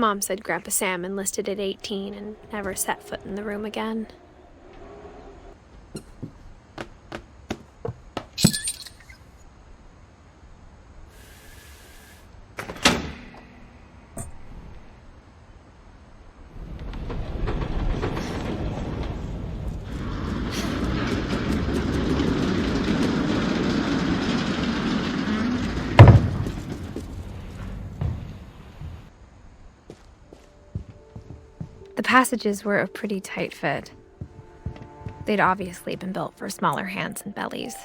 Mom said Grandpa Sam enlisted at 18 and never set foot in the room again. The passages were a pretty tight fit. They'd obviously been built for smaller hands and bellies.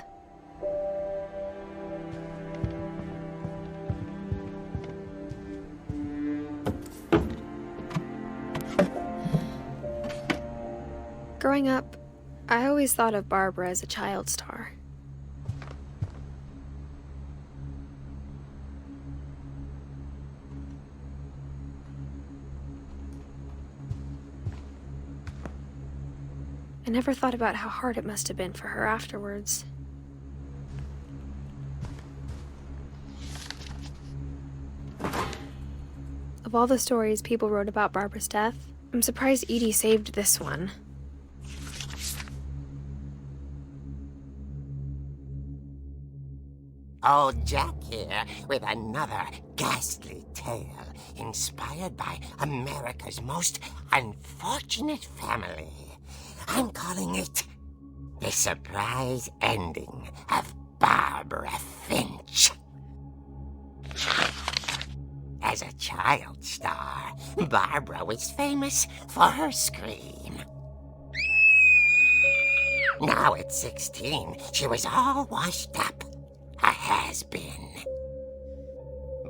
Growing up, I always thought of Barbara as a child star. I never thought about how hard it must have been for her afterwards. Of all the stories people wrote about Barbara's death, I'm surprised Edie saved this one. Old Jack here with another ghastly tale inspired by America's most unfortunate family. I'm calling it The Surprise Ending of Barbara Finch. As a child star, Barbara was famous for her scream. Now at 16, she was all washed up, a has-been.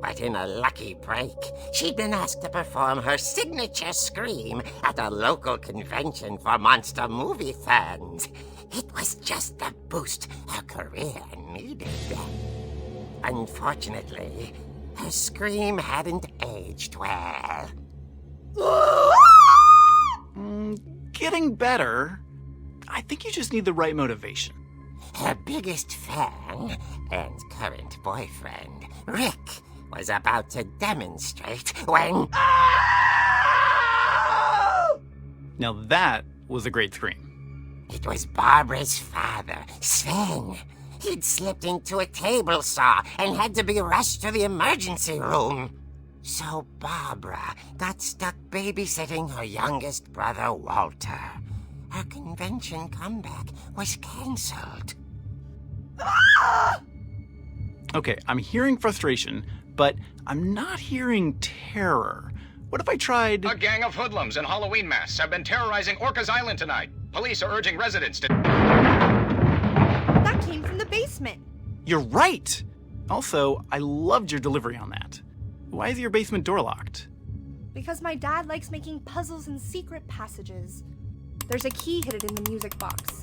But in a lucky break, she'd been asked to perform her signature scream at a local convention for monster movie fans. It was just the boost her career needed. Unfortunately, her scream hadn't aged well. Getting better. I think you just need the right motivation. Her biggest fan and current boyfriend, Rick, was about to demonstrate when... Now that was a great scream. It was Barbara's father, Sven. He'd slipped into a table saw and had to be rushed to the emergency room. So Barbara got stuck babysitting her youngest brother, Walter. Her convention comeback was cancelled. Okay, I'm hearing frustration, but I'm not hearing terror. What if I tried... A gang of hoodlums in Halloween masks have been terrorizing Orcas Island tonight. Police are urging residents to... That came from the basement. You're right! Also, I loved your delivery on that. Why is your basement door locked? Because my dad likes making puzzles and secret passages. There's a key hidden in the music box.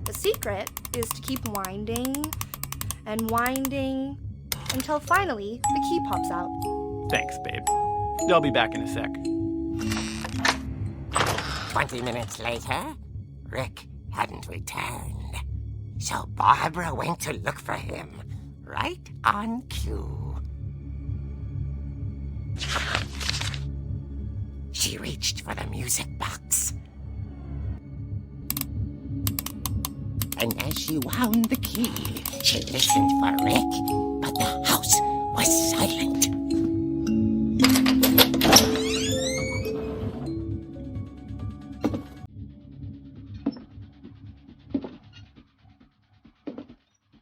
The secret is to keep winding and winding until finally the key pops out. Thanks, babe. I'll be back in a sec. 20 minutes later, Rick hadn't returned. So Barbara went to look for him, right on cue. She reached for the music box. And as she wound the key, she listened for Rick, but the house was silent.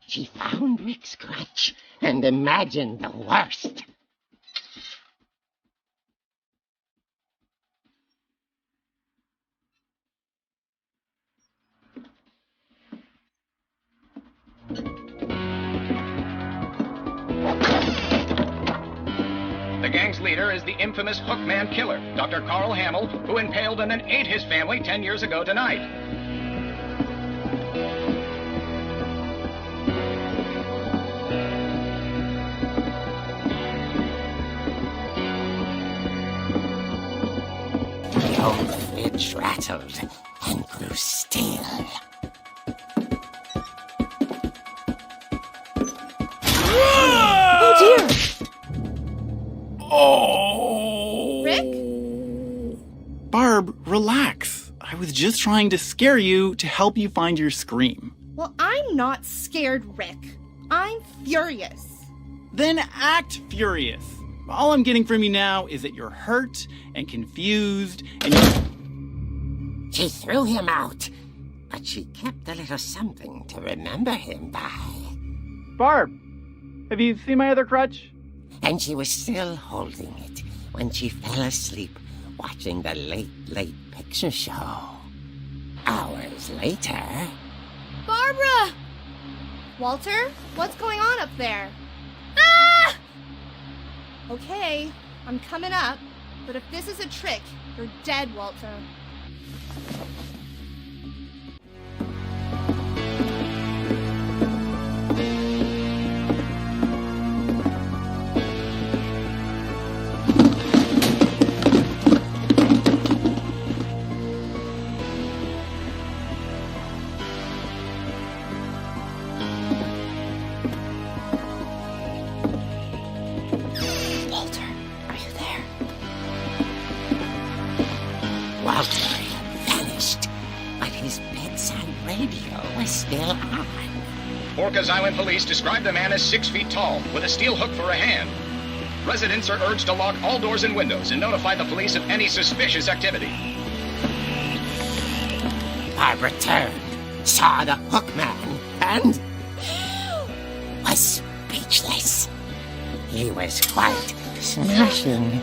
She found Rick's crutch and imagined the worst. The gang's leader is the infamous Hookman killer, Dr. Carl Hamill, who impaled and then ate his family 10 years ago tonight. The old fridge rattled and grew still. Oh dear! Oh! Rick? just trying to scare you to help you find your scream. Well, I'm not scared, Rick. I'm furious. Then act furious. All I'm getting from you now is that you're hurt and confused and She threw him out, but she kept a little something to remember him by. Barb, have you seen my other crutch? And she was still holding it when she fell asleep watching the late picture show. Hours later... Barbara! Walter, what's going on up there? Ah! Okay, I'm coming up, but if this is a trick, you're dead, Walter. Walter had vanished, but his bedside radio was still on. Orcas Island police describe the man as 6 feet tall, with a steel hook for a hand. Residents are urged to lock all doors and windows and notify the police of any suspicious activity. Barbara turned, saw the hook man, and was speechless. He was quite smashing.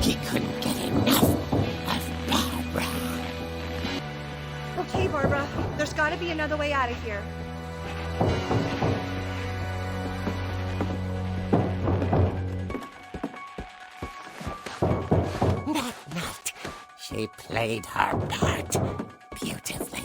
He couldn't get enough of Barbara. Okay, Barbara, there's gotta be another way out of here. That night, she played her part beautifully.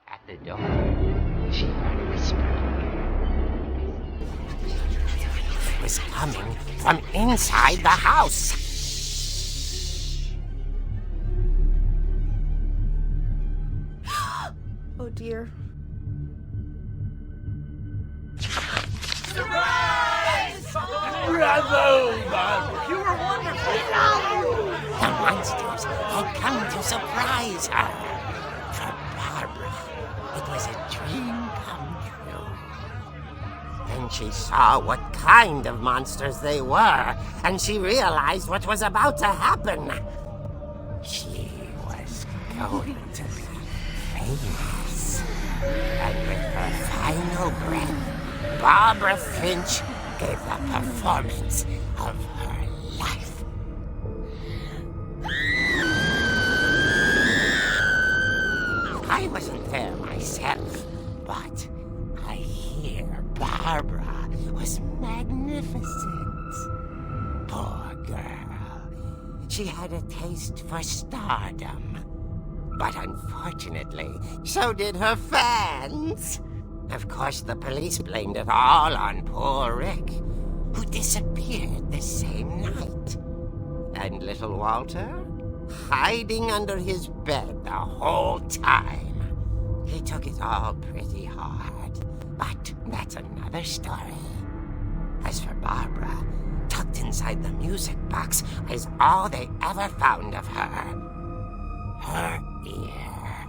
At the door, she heard whispering. It was coming from inside the house. Oh dear. The monsters had come to surprise her. For Barbara, it was a dream come true. Then she saw what kind of monsters they were, and she realized what was about to happen. She was going to be famous. And with her final breath, Barbara Finch gave the performance of her life. I wasn't there myself, but I hear Barbara was magnificent. Poor girl. She had a taste for stardom. But unfortunately, so did her fans. Of course, the police blamed it all on poor Rick, who disappeared the same night. And little Walter? hiding under his bed the whole time. He took it all pretty hard, but that's another story. As for Barbara, tucked inside the music box is all they ever found of her. Her ear.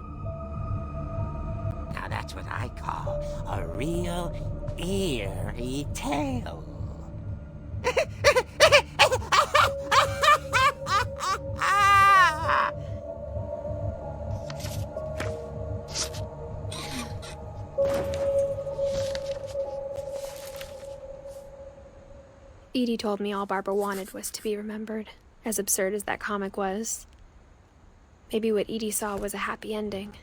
Now that's what I call a real eerie tale. Edie told me all Barbara wanted was to be remembered, as absurd as that comic was. Maybe what Edie saw was a happy ending.